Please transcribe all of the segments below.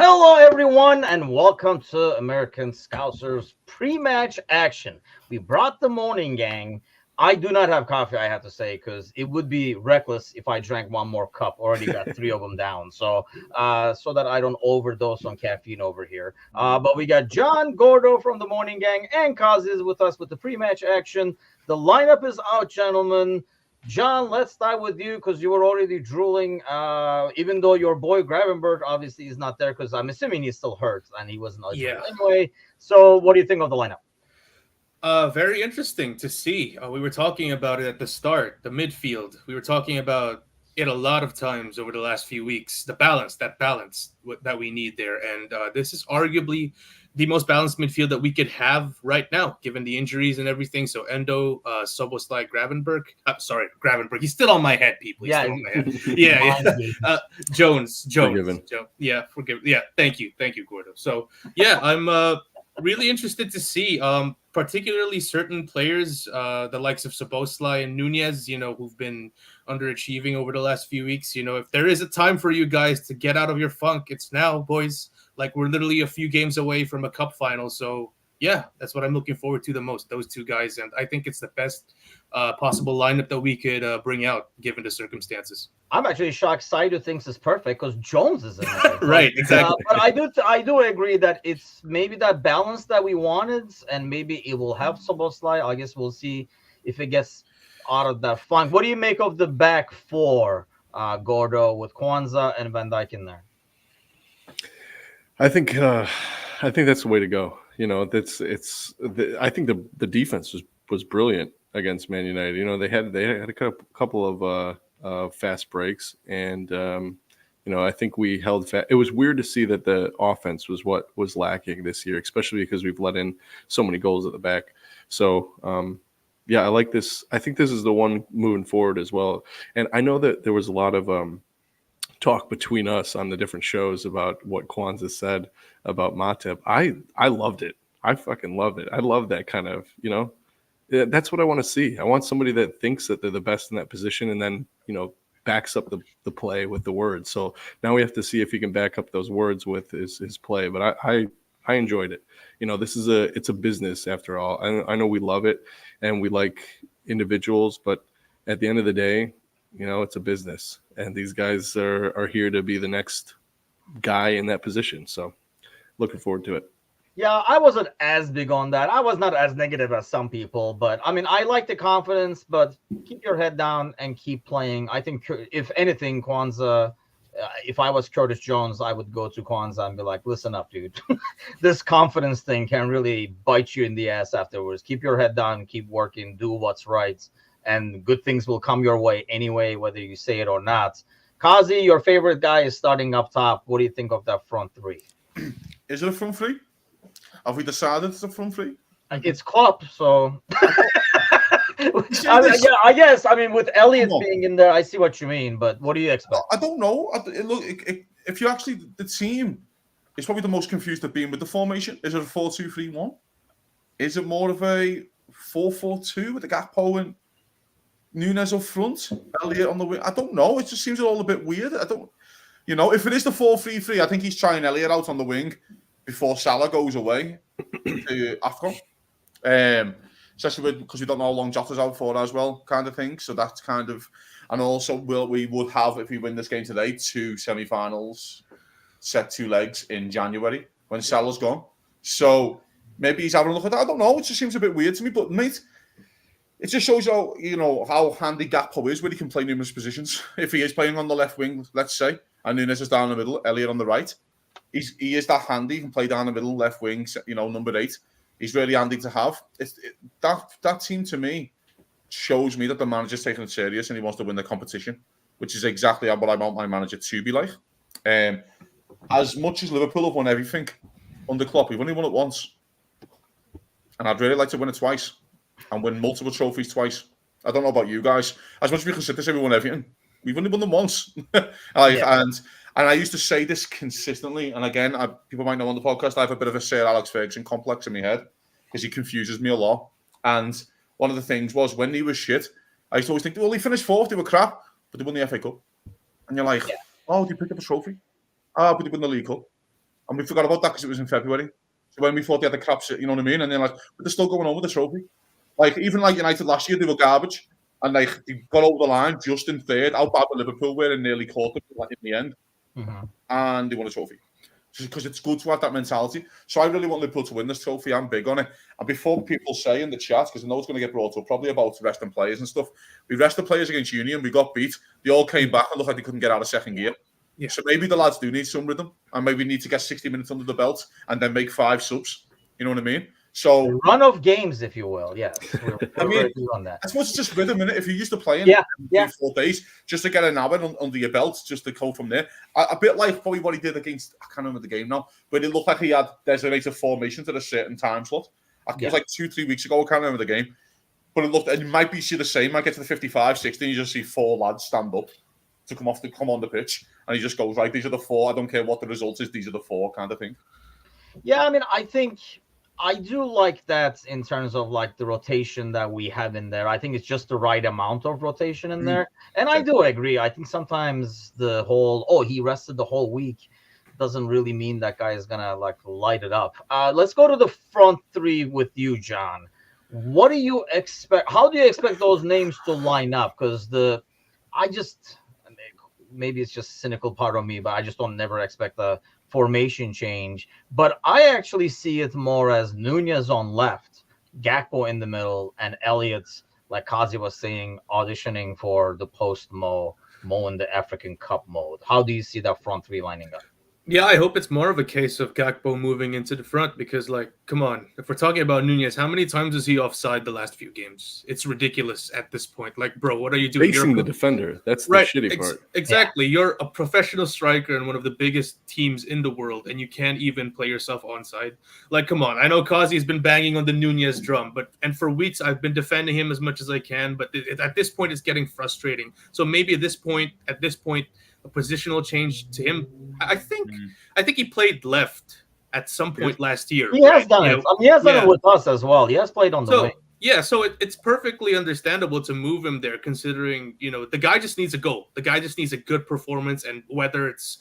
Hello, everyone, and welcome to American Scousers pre-match action. We brought the morning gang. I do not have coffee, I have to say, because it would be reckless if I drank one more cup. Already got three of them down, so that I don't overdose on caffeine over here. But we got John Gordo from the morning gang and Kaz is with us with the pre-match action. The lineup is out, gentlemen. John, let's start with you because you were already drooling. Even though your boy Gravenberg obviously is not there because I'm assuming he's still hurt and he wasn't eligible Yeah. anyway. So, what do you think of the lineup? Very interesting to see. We were talking about it at the start, the midfield. We were talking about it a lot of times over the last few weeks. That balance that we need there. And this is arguably the most balanced midfield that we could have right now, given the injuries and everything. So Endo, Soboslai, Gravenberg. Sorry, Gravenberg. He's still on my head, people. He's Yeah, still on my head. Yeah, yeah. Jones. Forgiven. Yeah, forgive. Yeah, thank you, Gordo. So yeah, I'm really interested to see, particularly certain players, the likes of Soboslai and Nunez, who've been underachieving over the last few weeks. If there is a time for you guys to get out of your funk, it's now, boys. Like, we're literally a few games away from a cup final. So, yeah, that's what I'm looking forward to the most, those two guys. And I think it's the best possible lineup that we could bring out, given the circumstances. I'm actually shocked. Saidu thinks it's perfect because Jones is in there. Right, exactly. But I do agree that it's maybe that balance that we wanted, and maybe it will help Soboslai. I guess we'll see if it gets out of that funk. What do you make of the back four, Gordo, with Kwanzaa and Van Dijk in there? I think that's the way to go. I think the defense was brilliant against Man United. They had a couple of fast breaks, and I think we held fast. It was weird to see that the offense was what was lacking this year, especially because we've let in so many goals at the back. So I like this. I think this is the one moving forward as well. And I know that there was a lot of talk between us on the different shows about what Kwanzaa said about Matip. I loved it. I fucking loved it. I love that kind of, that's what I want to see. I want somebody that thinks that they're the best in that position and then, backs up the play with the words. So now we have to see if he can back up those words with his play. But I enjoyed it. It's a business after all. I know we love it and we like individuals, but at the end of the day, it's a business, and these guys are here to be the next guy in that position. So looking forward to it. Yeah, I wasn't as big on that. I was not as negative as some people, but I mean, I like the confidence, but keep your head down and keep playing. I think, if anything, Kwanzaa, if I was Curtis Jones, I would go to Kwanzaa and be like, listen up, dude. This confidence thing can really bite you in the ass afterwards. Keep your head down, keep working, do what's right, and good things will come your way anyway, whether you say it or not. Kazi, your favorite guy is starting up top. What do you think of that front three? Is it a front three? Have we decided it's a front three? It's Klopp, so I guess. I mean, with Elliott being in there, I see what you mean. But what do you expect? I don't know. If you actually, the team is probably the most confused at being with the formation. Is it a 4-2-3-1? Is it more of a 4-4-2 with the Gakpo and Nunez up front, Elliott on the wing? I don't know. It just seems all a bit weird. I don't, if it is the 4-3-3, I think he's trying Elliott out on the wing before Salah goes away to AFCON. Especially because we don't know how long Jota's out for as well, kind of thing. So that's kind of, and also we would have, if we win this game today, 2 semi-finals, set 2 legs in January when Salah's gone. So maybe he's having a look at that. I don't know. It just seems a bit weird to me. But mate, it just shows how handy Gakpo is, where he can play numerous positions. If he is playing on the left wing, let's say, and Nunez is down the middle, Elliott on the right, he is that handy. He can play down the middle, left wing, number 8. He's really handy to have. That team, to me, shows me that the manager's taking it serious and he wants to win the competition, which is exactly what I want my manager to be like. As much as Liverpool have won everything under Klopp, we've only won it once. And I'd really like to win it twice and win multiple trophies twice. I don't know about you guys. As much as we can sit there and say we won everything, we've only won them once. And I used to say this consistently. And again, people might know on the podcast, I have a bit of a Sir Alex Ferguson complex in my head because he confuses me a lot. And one of the things was when he was shit, I used to always think, well, he finished 4th, they were crap, but they won the FA Cup. And you're like, oh, did you pick up a trophy? Oh, but they won the League Cup. and we forgot about that because it was in February. So when we thought they had the crap shit, you know what I mean? And then like, but they're still going on with the trophy. Like even like United last year, they were garbage, and like they got over the line just in third. How bad were Liverpool were and nearly caught them in the end, and they won a trophy. Because it's good to have that mentality. So I really want Liverpool to win this trophy. I'm big on it. And before people say in the chat, because I know it's going to get brought up, probably about resting players and stuff. We rested players against Union. We got beat. They all came back and looked like they couldn't get out of second gear. Yeah. So maybe the lads do need some rhythm, and maybe need to get 60 minutes under the belt and then make 5 subs. You know what I mean? So run of games, if you will. Yes, I mean, very on that. I suppose it's just rhythm, innit? If you're used to playing 3-4 days, just to get an hour under your belt, just to go from there. A bit like probably what he did against, I can't remember the game now, but it looked like he had designated formations at a certain time slot. It was like 2-3 weeks ago, I can't remember the game. But it looked, and you might see the same. Might get to the 55, 60, and you just see 4 lads stand up to come on the pitch, and he just goes, right, these are the 4. I don't care what the result is, these are the 4 kind of thing. Yeah, I mean, I think I do like that in terms of like the rotation that we have in there. I think it's just the right amount of rotation in there. And I do agree. I think sometimes the whole, he rested the whole week doesn't really mean that guy is going to like light it up. Let's go to the front 3 with you, John. What do you expect? How do you expect those names to line up? Because maybe it's just cynical part of me, but I just don't never expect the formation change. But I actually see it more as Nunez on left, Gakpo in the middle, and Elliott, like Kazi was saying, auditioning for the post-Mo in the African Cup mode. How do you see that front 3 lining up? Yeah, I hope it's more of a case of Gakpo moving into the front because, like, come on. If we're talking about Nunez, how many times is he offside the last few games? It's ridiculous at this point. Like, bro, what are you doing? Facing the defender. That's the shitty part. Exactly. Yeah. You're a professional striker in one of the biggest teams in the world, and you can't even play yourself onside. Like, come on. I know Kazi's been banging on the Nunez drum, and for weeks I've been defending him as much as I can, but at this point it's getting frustrating. So maybe at this point, a positional change to him. I think he played left at some point last year. He has done it. I mean, he has done it with us as well. He has played on the wing. Yeah, so it's perfectly understandable to move him there, considering, the guy just needs a goal. The guy just needs a good performance, and whether it's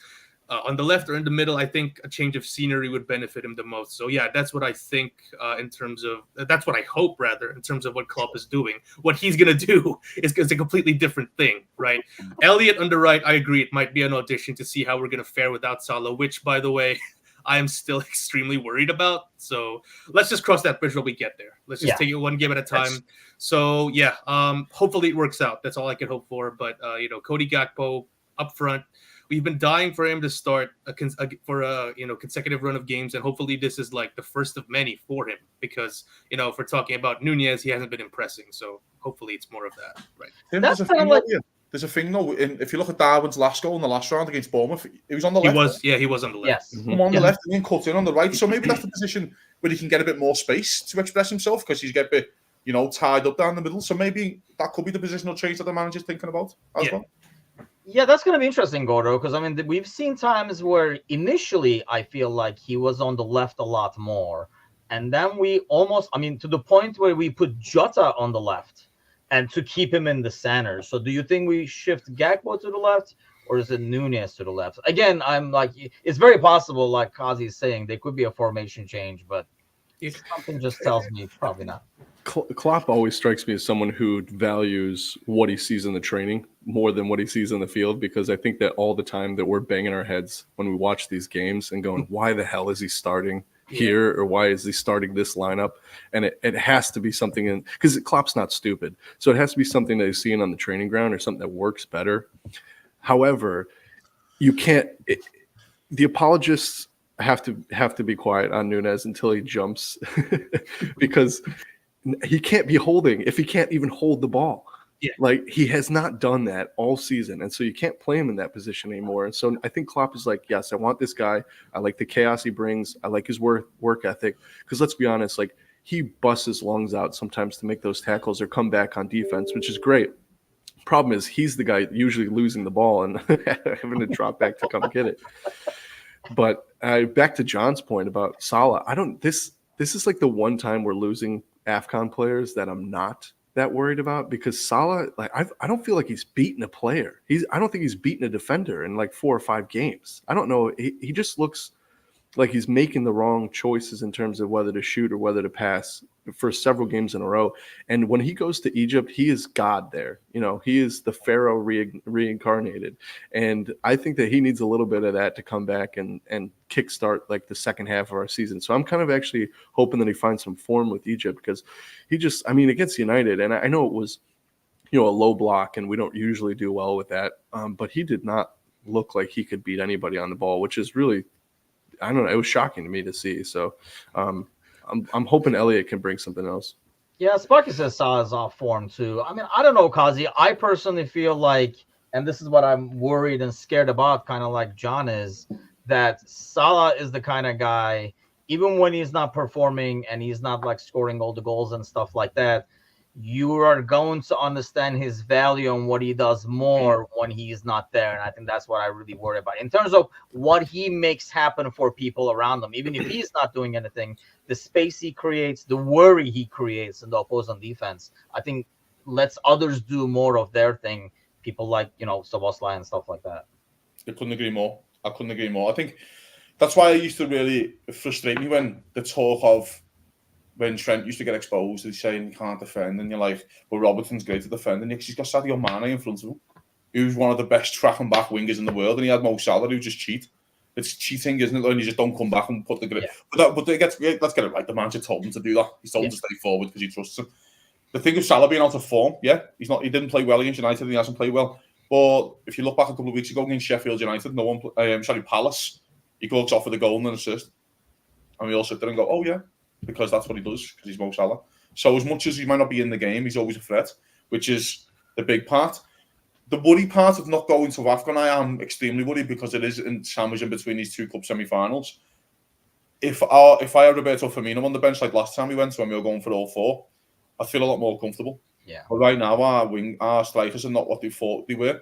on the left or in the middle, I think a change of scenery would benefit him the most. So yeah, that's what I think that's what I hope rather in terms of what Klopp is doing. What he's gonna do is a completely different thing, right? Elliott on the right, I agree, it might be an audition to see how we're gonna fare without Salah, which, by the way, I am still extremely worried about. So let's just cross that bridge when we get there. Let's just take it one game at a time. So yeah, hopefully it works out. That's all I can hope for. But Cody Gakpo up front. We've been dying for him to start for a consecutive run of games, and hopefully this is like the first of many for him. Because if we're talking about Nunez, he hasn't been impressing, so hopefully it's more of that, right? There's a thing though. If you look at Darwin's last goal in the last round against Bournemouth, he was on the left. He was on the left. Yes. On the left and then cut in on the right. So maybe that's the position where he can get a bit more space to express himself because he's get a bit tied up down the middle. So maybe that could be the positional change that the manager's thinking about as well. Yeah, that's going to be interesting, Gordo, because I mean, we've seen times where initially I feel like he was on the left a lot more. And then we to the point where we put Jota on the left and to keep him in the center. So do you think we shift Gakpo to the left or is it Nunez to the left? Again, I'm like, it's very possible, like Kazi is saying, there could be a formation change, but something just tells me probably not. Klopp always strikes me as someone who values what he sees in the training more than what he sees in the field, because I think that all the time that we're banging our heads when we watch these games and going, why the hell is he starting here or why is he starting this lineup? And it has to be something because Klopp's not stupid. So it has to be something that he's seeing on the training ground or something that works better. However, you can't the apologists have to be quiet on Nunez until he jumps because he can't be holding if he can't even hold the ball. Yeah. Like he has not done that all season. And so you can't play him in that position anymore. And so I think Klopp is like, yes, I want this guy. I like the chaos he brings. I like his work ethic. Because let's be honest, like he busts his lungs out sometimes to make those tackles or come back on defense, which is great. Problem is he's the guy usually losing the ball and having to drop back to come get it. But back to John's point about Salah, this is like the one time we're losing AFCON players that I'm not that worried about, because Salah, like I don't feel like he's beaten a player. I don't think he's beaten a defender in like 4 or 5 games. I don't know. He just looks like he's making the wrong choices in terms of whether to shoot or whether to pass for several games in a row. And when he goes to Egypt, he is God there. You know, he is the Pharaoh reincarnated. And I think that he needs a little bit of that to come back and kickstart like the second half of our season. So I'm kind of actually hoping that he finds some form with Egypt, because he just, I mean, against United, and I know it was, you know, a low block, and we don't usually do well with that. But he did not look like he could beat anybody on the ball, which is really, I don't know, it was shocking to me to see. So I'm hoping Elliott can bring something else. Yeah, Sparky says Salah is off form too. I mean, I don't know, Kazi. I personally feel like, and this is what I'm worried and scared about, kind of like John is, that Salah is the kind of guy, even when he's not performing and he's not like scoring all the goals and stuff like that, you are going to understand his value and what he does more when he's not there. And I think that's what I really worry about in terms of what he makes happen for people around him. Even if he's not doing anything, the space he creates, the worry he creates in the opposing defense, I think lets others do more of their thing. People like, you know, Szoboszlai and stuff like that. I couldn't agree more. I think that's why it used to really frustrate me when the talk of when Trent used to get exposed, he's saying he can't defend, and you're like, well, Robertson's great to defend, and he's got Sadio Mane in front of him, who's one of the best track and back wingers in the world, and he had Mo Salah, who just cheat. It's cheating, isn't it? And you just don't come back and put the grip. Yeah. But let's get it right. The manager told him to do that. He told him to stay forward because he trusts him. The thing of Salah being out of form, yeah, he's not. He didn't play well against United, and he hasn't played well. But if you look back a couple of weeks ago against Sheffield United, Palace, he goes off with a goal and an assist, and we all sit there and go, oh yeah. Because that's what he does, because he's Mo Salah. So as much as he might not be in the game, he's always a threat, which is the big part. The worry part of not going to AFCON, I am extremely worried because it is sandwiched in between these two club semi-finals. If I had Roberto Firmino on the bench like last time we went, when we were going for all four, I'd feel a lot more comfortable. Yeah. But right now, our strikers are not what they thought they were.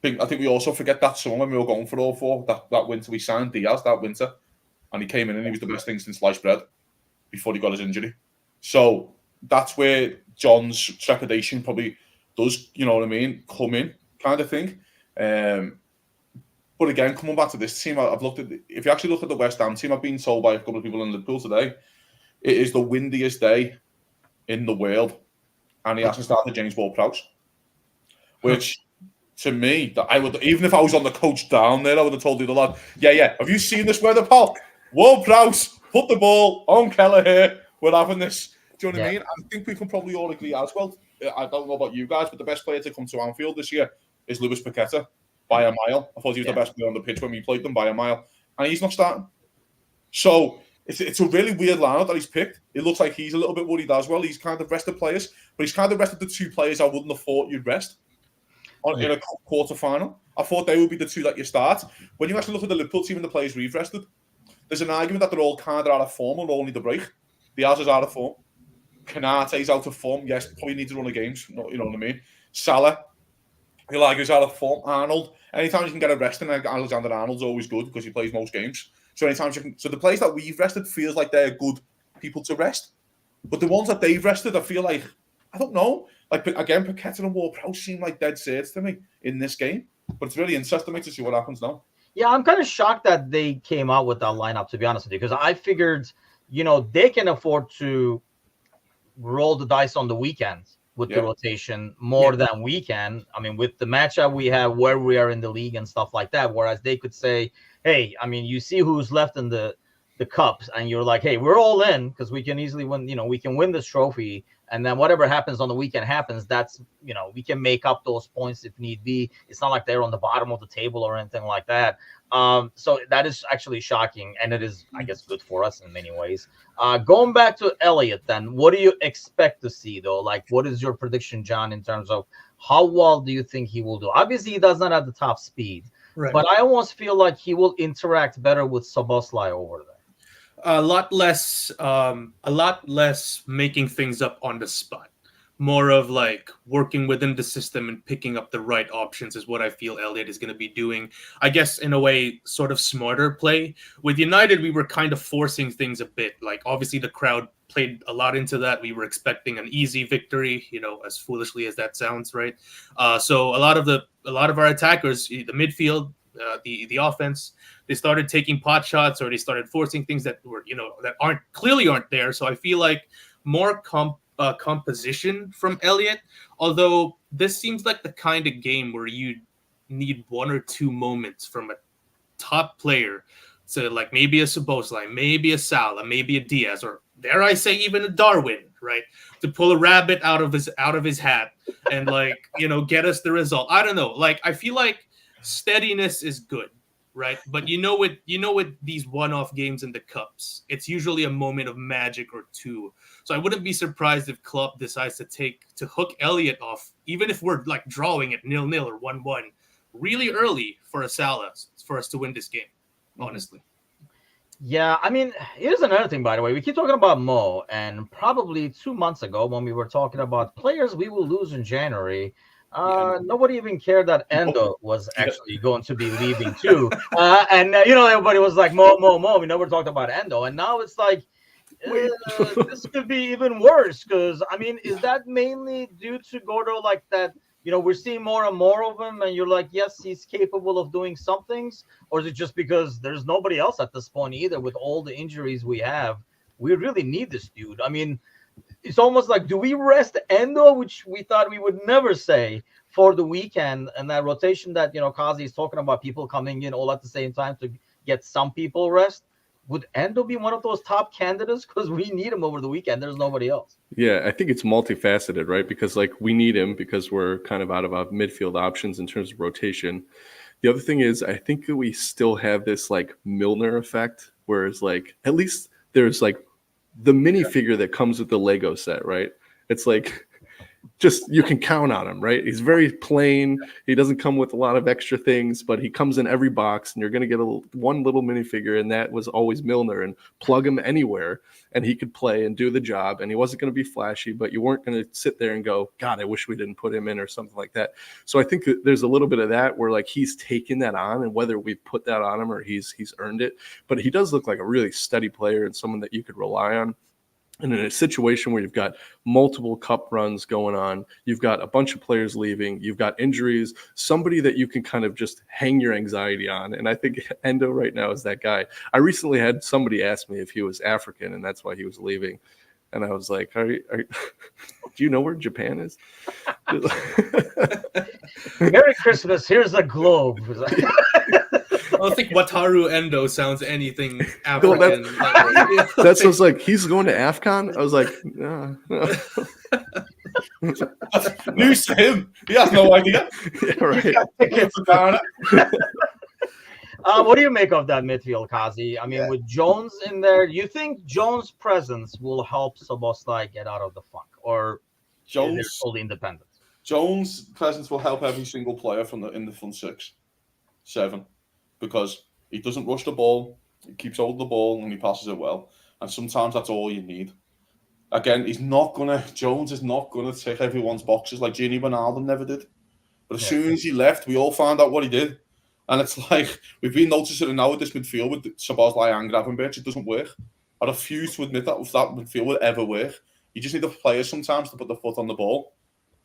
I think we also forget that summer when we were going for all four, that winter we signed Diaz that winter, and he came in and he was the best thing since sliced bread before he got his injury. So that's where John's trepidation probably does, you know what I mean, come in kind of thing. But again, coming back to this team, I've looked at, if you actually look at the West Ham team, I've been told by a couple of people in Liverpool today, it is the windiest day in the world. And he hasn't started James Ward-Prowse. Which, to me, that I would, even if I was on the coach down there, I would have told the other lad, yeah, have you seen this weather, pal? Ward-Prowse, put the ball on Kelleher. We're having this. Do you know what I mean? I think we can probably all agree as well. I don't know about you guys, but the best player to come to Anfield this year is Lewis Paqueta by a mile. I thought he was the best player on the pitch when we played them by a mile. And he's not starting. So it's a really weird lineup that he's picked. It looks like he's a little bit worried as well. He's kind of rested players, but he's kind of rested the two players I wouldn't have thought you'd rest in a quarter final. I thought they would be the two that you start. When you actually look at the Liverpool team and the players we've rested, there's an argument that they're all kind of out of form or all need a break. Diaz is out of form. Kanate's out of form. Yes, probably needs to run the games. You know what I mean? Salah, he'll argue, out of form. Arnold, anytime you can get a rest in, Alexander Arnold's always good because he plays most games. So anytime you can, so the players that we've rested feels like they're good people to rest. But the ones that they've rested, I feel like, I don't know. Like, again, Paqueta and Ward-Prowse seem like dead certs to me in this game. But it's really interesting to see what happens now. Yeah, I'm kind of shocked that they came out with that lineup, to be honest with you, because I figured, you know, they can afford to roll the dice on the weekends with the rotation more than we can. I mean, with the matchup we have, where we are in the league and stuff like that, whereas they could say, hey, I mean, you see who's left in the cups, and you're like, hey, we're all in because we can easily win, you know, we can win this trophy. And then whatever happens on the weekend happens. That's, you know, we can make up those points if need be. It's not like they're on the bottom of the table or anything like that. So that is actually shocking. And it is, I guess, good for us in many ways. Going back to Elliott, then, what do you expect to see, though? Like, what is your prediction, John, in terms of how well do you think he will do? Obviously, he does not have the top speed. Right. But I almost feel like he will interact better with Szoboszlai over there. A lot less making things up on the spot. More of like working within the system and picking up the right options is what I feel Elliott is going to be doing. I guess in a way, sort of smarter play. With United, we were kind of forcing things a bit. Like obviously the crowd played a lot into that. We were expecting an easy victory, you know, as foolishly as that sounds, right? So a lot of our attackers, the midfield, the offense. They started taking pot shots, or they started forcing things that were that aren't there. So I feel like more composition from Elliott. Although this seems like the kind of game where you need one or two moments from a top player. So like maybe a Szoboszlai, maybe a Salah, maybe a Diaz, or dare I say even a Darwin, right? To pull a rabbit out of his hat and get us the result. I don't know. Like I feel like steadiness is good, right? But with these one-off games in the cups, it's usually a moment of magic or two. So I wouldn't be surprised if Klopp decides to hook Elliott off, even if we're like drawing at 0-0 or 1-1, really early for a Salah for us to win this game. Honestly. Yeah, I mean, here's another thing, by the way. We keep talking about Mo, and probably 2 months ago when we were talking about players we will lose in January, nobody even cared that Endo was actually going to be leaving too. And everybody was like, Mo, Mo, Mo. We never talked about Endo. And now it's like, this could be even worse, because, I mean, is that mainly due to Gordo, like that? We're seeing more and more of him, and you're like, yes, he's capable of doing some things, or is it just because there's nobody else at this point either with all the injuries we have? We really need this dude. I mean, it's almost like, do we rest Endo, which we thought we would never say, for the weekend, and that rotation that, Kazi is talking about, people coming in all at the same time to get some people rest? Would Endo be one of those top candidates? Because we need him over the weekend. There's nobody else. Yeah, I think it's multifaceted, right? Because we need him because we're kind of out of midfield options in terms of rotation. The other thing is, I think that we still have this Milner effect, whereas at least there's the minifigure that comes with the Lego set, right? It's just you can count on him, right? He's very plain. He doesn't come with a lot of extra things, but he comes in every box, and you're going to get one little minifigure, and that was always Milner. And plug him anywhere, and he could play and do the job. And he wasn't going to be flashy, but you weren't going to sit there and go, God, I wish we didn't put him in or something like that. So I think that there's a little bit of that where he's taken that on, and whether we put that on him or he's earned it. But he does look like a really steady player and someone that you could rely on. And in a situation where you've got multiple cup runs going on, you've got a bunch of players leaving, you've got injuries, somebody that you can kind of just hang your anxiety on. And I think Endo right now is that guy. I recently had somebody ask me if he was African, and that's why he was leaving. And I was like, do you know where Japan is? Merry Christmas. Here's a globe. I don't think Wataru Endo sounds anything African. That's what's he's going to AFCON? I was like, no. News to him. He has no idea. Yeah, right. What do you make of that midfield, Kazi? I mean, with Jones in there, do you think Jones' presence will help Szoboszlai get out of the funk, or Jones is fully independent? Jones' presence will help every single player in the front 6, 7. Because he doesn't rush the ball, he keeps hold of the ball, and he passes it well. And sometimes that's all you need. Again, Jones is not gonna tick everyone's boxes like Gini Wijnaldum never did. But as soon as he left, we all found out what he did. And it's we've been noticing it now with this midfield with Szoboszlai and Gravenberch, it doesn't work. I refuse to admit that midfield will ever work. You just need the players sometimes to put the foot on the ball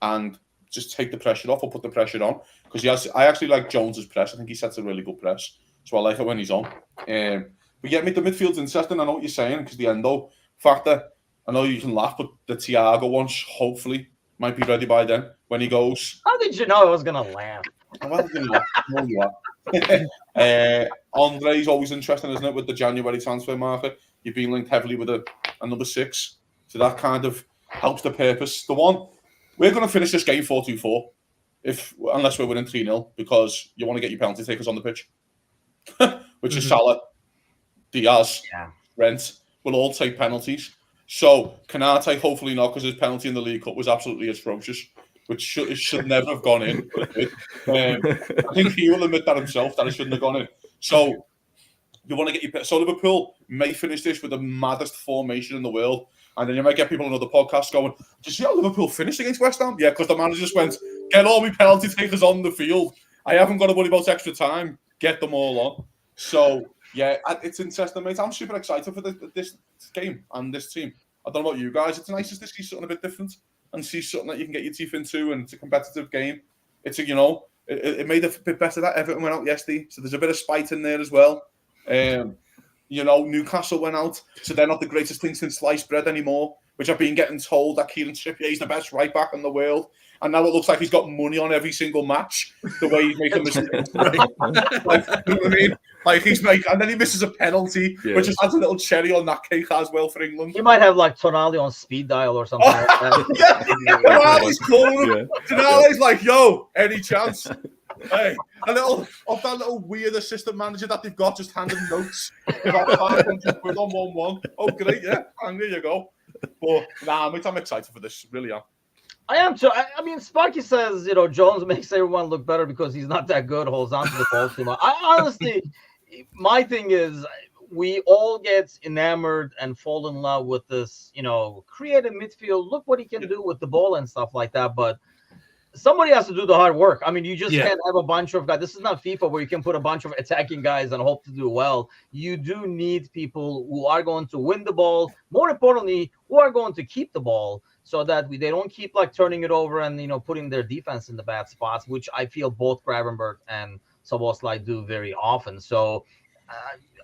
and just take the pressure off or put the pressure on. Because I actually like Jones's press. I think he sets a really good press. So I like it when he's on. But yeah, the midfield's interesting. I know what you're saying, because the Endo factor, I know you can laugh, but the Thiago one, hopefully, might be ready by then when he goes. How did you know I was going to laugh? Well, you are. Andre's always interesting, isn't it, with the January transfer market? You've been linked heavily with another 6. So that kind of helps the purpose. We're going to finish this game 4-2-4, unless we're winning 3-0, because you want to get your penalty takers on the pitch, which is Salah, Diaz, Brent, will all take penalties. So Canate, hopefully not, because his penalty in the League Cup was absolutely atrocious, which should never have gone in. I think he will admit that himself, that it shouldn't have gone in. So you want to get so Liverpool may finish this with the maddest formation in the world. And then you might get people on other podcasts going, "Did you see how Liverpool finished against West Ham?" Yeah, because the manager just went, "Get all my penalty takers on the field. I haven't got to worry about extra time. Get them all on." So, yeah, it's interesting, mate. I'm super excited for this game and this team. I don't know about you guys. It's nice to see something a bit different and see something that you can get your teeth into, and it's a competitive game. It's it made it a bit better that Everton went out yesterday, so there's a bit of spite in there as well. Newcastle went out, so they're not the greatest thing since sliced bread anymore, which I've been getting told that Kieran Trippier is the best right back in the world. And now it looks like he's got money on every single match, the way he's making mistakes. Right? Like, you know what I mean? Like and then he misses a penalty, which just adds a little cherry on that cake as well for England. He might have like Tonali on speed dial or something like that. Tonali's cool. Tonali's like, yo, any chance? Hey, that little weird assistant manager that they've got just handing notes about 500 quid on 1-1. Oh, great, yeah, and there you go. But I'm excited for this, really am. I am too. I mean, Sparky says, Jones makes everyone look better because he's not that good, holds on to the ball too much. I honestly, my thing is, we all get enamored and fall in love with this, creative midfield. Look what he can do with the ball and stuff like that. But somebody has to do the hard work. I mean, you just can't have a bunch of guys. This is not FIFA where you can put a bunch of attacking guys and hope to do well. You do need people who are going to win the ball. More importantly, who are going to keep the ball so that they don't keep like turning it over and, putting their defense in the bad spots, which I feel both Gravenberch and Szoboszlai do very often. So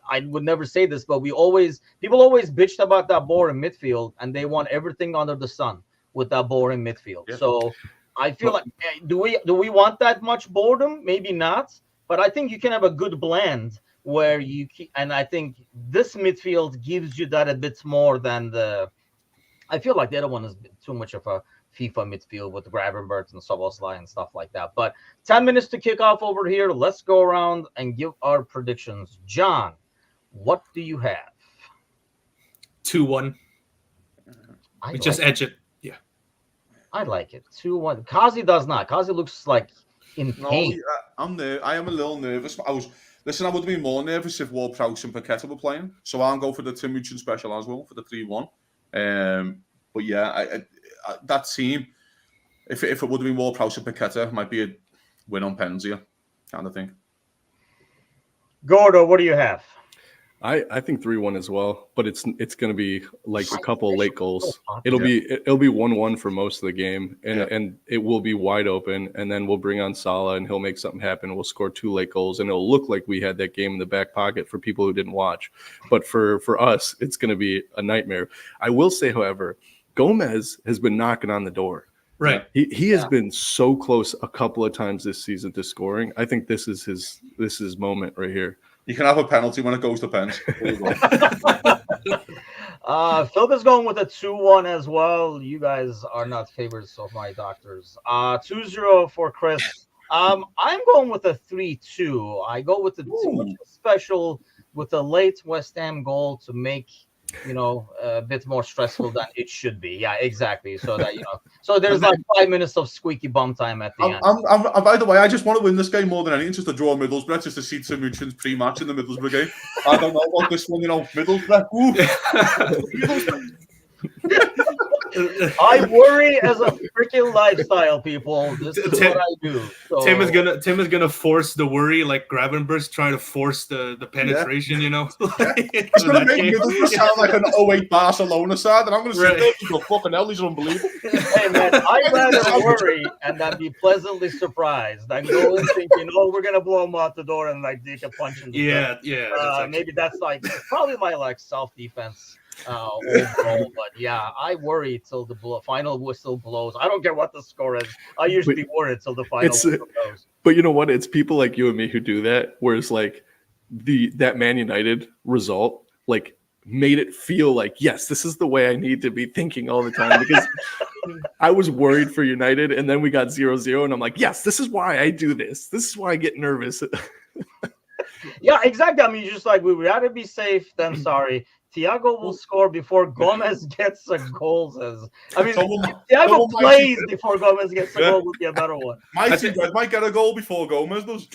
I would never say this, but people always bitched about that boring midfield, and they want everything under the sun with that boring midfield. Yeah. So I feel like, do we want that much boredom? Maybe not, but I think you can have a good blend where and I think this midfield gives you that a bit more than I feel like the other one is too much of a FIFA midfield with the Gravenberch and Szoboszlai and stuff like that. But 10 minutes to kick off over here. Let's go around and give our predictions. John, what do you have? 2-1. We just edge it. Yeah. I like it. 2-1. Kazi does not. Kazi looks like in pain. No, I am a little nervous. I would have been more nervous if Ward-Prowse and Paqueta were playing. So I'll go for the Timuchin special as well for the 3-1. But yeah, that team, if it would have been Ward-Prowse and Paqueta, might be a win on penalty kind of thing. Gordo, what do you have? I think 3-1 as well, but it's going to be like a couple late goals. It'll be 1-1 for most of the game, and it will be wide open. And then we'll bring on Salah, and he'll make something happen. We'll score 2 late goals, and it'll look like we had that game in the back pocket for people who didn't watch. But for us, it's going to be a nightmare. I will say, however, Gomez has been knocking on the door. Right, he has been so close a couple of times this season to scoring. I think this is his moment right here. You can have a penalty when it goes to pens. Philip is going with a 2-1 as well. You guys are not favorites of my doctors. 2-0 for Chris. I'm going with a 3-2. I go with the special with a late West Ham goal to make a bit more stressful than it should be. Yeah, exactly. So that so there's like 5 minutes of squeaky bum time at the end. I'm, by the way, I just want to win this game more than anything, just to draw Middlesbrough, just to see Timuchin's pre-match in the Middlesbrough game. I don't know about this one, Middlesbrough. I worry as a freaking lifestyle, people. This is what I do. So. Tim is gonna force the worry, like Gravenberch trying to force the penetration. It's gonna make Middlesbrough sound like an 08 Barcelona side, and I'm gonna say, "There, fucking hell, these are unbelievable." Hey man, I'd rather worry and then be pleasantly surprised than go in thinking, "Oh, we're gonna blow them out the door and like take a punch in the face." Yeah. Maybe that's like probably my like self-defense. Overall, but yeah, I worry till the final whistle blows. I don't care what the score is. I usually be worried till the final whistle blows. But you know what? It's people like you and me who do that. Whereas like that Man United result like made it feel like, yes, this is the way I need to be thinking all the time, because I was worried for United, and then we got 0-0, and I'm like, yes, this is why I do this. This is why I get nervous. Yeah, exactly. I mean, just like we would rather be safe than sorry. Thiago will score before Gomez gets a goal. Thiago plays before Gomez gets a goal would be a better one. Might get a goal before Gomez does.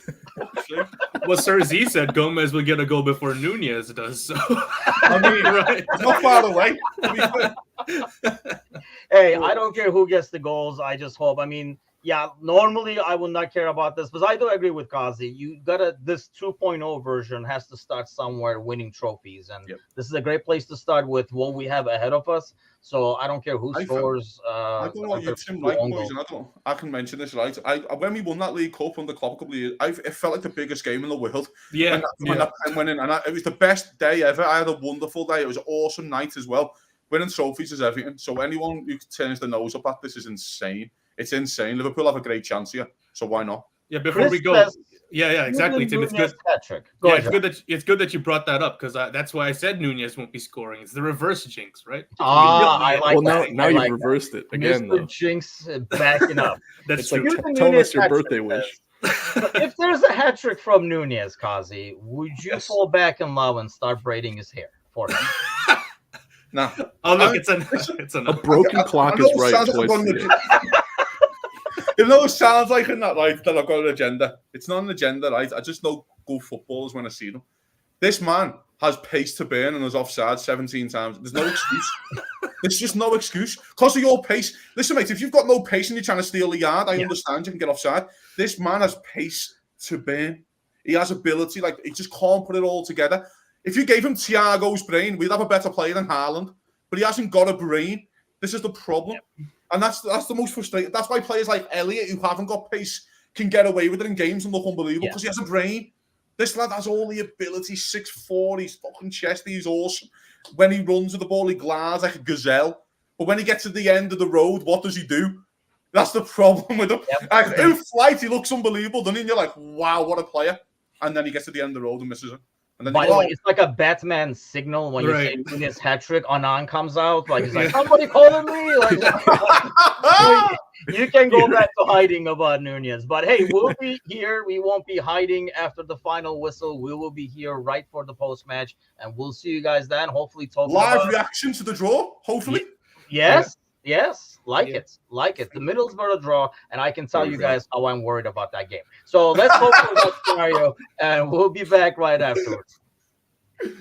Well, Sir Z said Gomez would get a goal before Nunez does. So I mean, right? It's not far away. Hey, I don't care who gets the goals. I just hope. I mean, Yeah, normally I would not care about this, but I do agree with Kazi. You gotta this 2.0 version has to start somewhere winning trophies, and Yep. this is a great place to start with what we have ahead of us. So I don't care who I scores. I don't know what you Tim like, boys, and I can mention this, right? When we won that League Cup under Klopp a couple of years, it felt like the biggest game in the world. Yeah, when that pen went in, and it was the best day ever. I had a wonderful day. It was an awesome night as well. Winning trophies is everything. So anyone who turns their nose up at this is insane. It's insane. Liverpool have a great chance here, so why not? Yeah, before Chris we go, says, yeah, exactly, Tim. It's good. Patrick. Yeah, it's good that you brought that up because that's why I said Nunez won't be scoring. It's the reverse jinx, right? I like Well, that. now I you've like reversed it that. again, Mr. though. Jinx backing up. That's It's true. like tell us your birthday wish. If there's a hat trick from Nunez, Kazi, would you fall back in love and start braiding his hair for him? Nah. Oh look, it's A broken clock is right twice a year. You know, it sounds like in that, right, that I've got an agenda. It's not an agenda, right? I just know good footballers when I see them. This man has pace to burn and is offside 17 times. There's no excuse. There's just no excuse. Because of your pace. Listen, mate, if you've got no pace and you're trying to steal a yard, I understand you can get offside. This man has pace to burn. He has ability. Like, he just can't put it all together. If you gave him Thiago's brain, we'd have a better player than Haaland. But he hasn't got a brain. This is the problem. Yep. And that's the most frustrating. That's why players like Elliott, who haven't got pace, can get away with it in games and look unbelievable because he has a brain. This lad has all the ability, 6'4", he's fucking chesty, he's awesome. When he runs with the ball, he glides like a gazelle. But when he gets to the end of the road, what does he do? That's the problem with him. Yep. Like, in flight, he looks unbelievable, doesn't he? And you're like, wow, what a player. And then he gets to the end of the road and misses it. And then by the way, it's like a Batman signal when you say Nunez hat trick. Anand comes out, like he's like, somebody calling me. Like, you can go back to hiding about Nunez. But hey, we'll be here. We won't be hiding after the final whistle. We will be here right for the post match, and we'll see you guys then. Hopefully, talking live reaction to the draw. Hopefully, yes. Like it. The Middlesbrough draw, and I can tell you guys how I'm worried about that game. So let's hope for that scenario, and we'll be back right afterwards.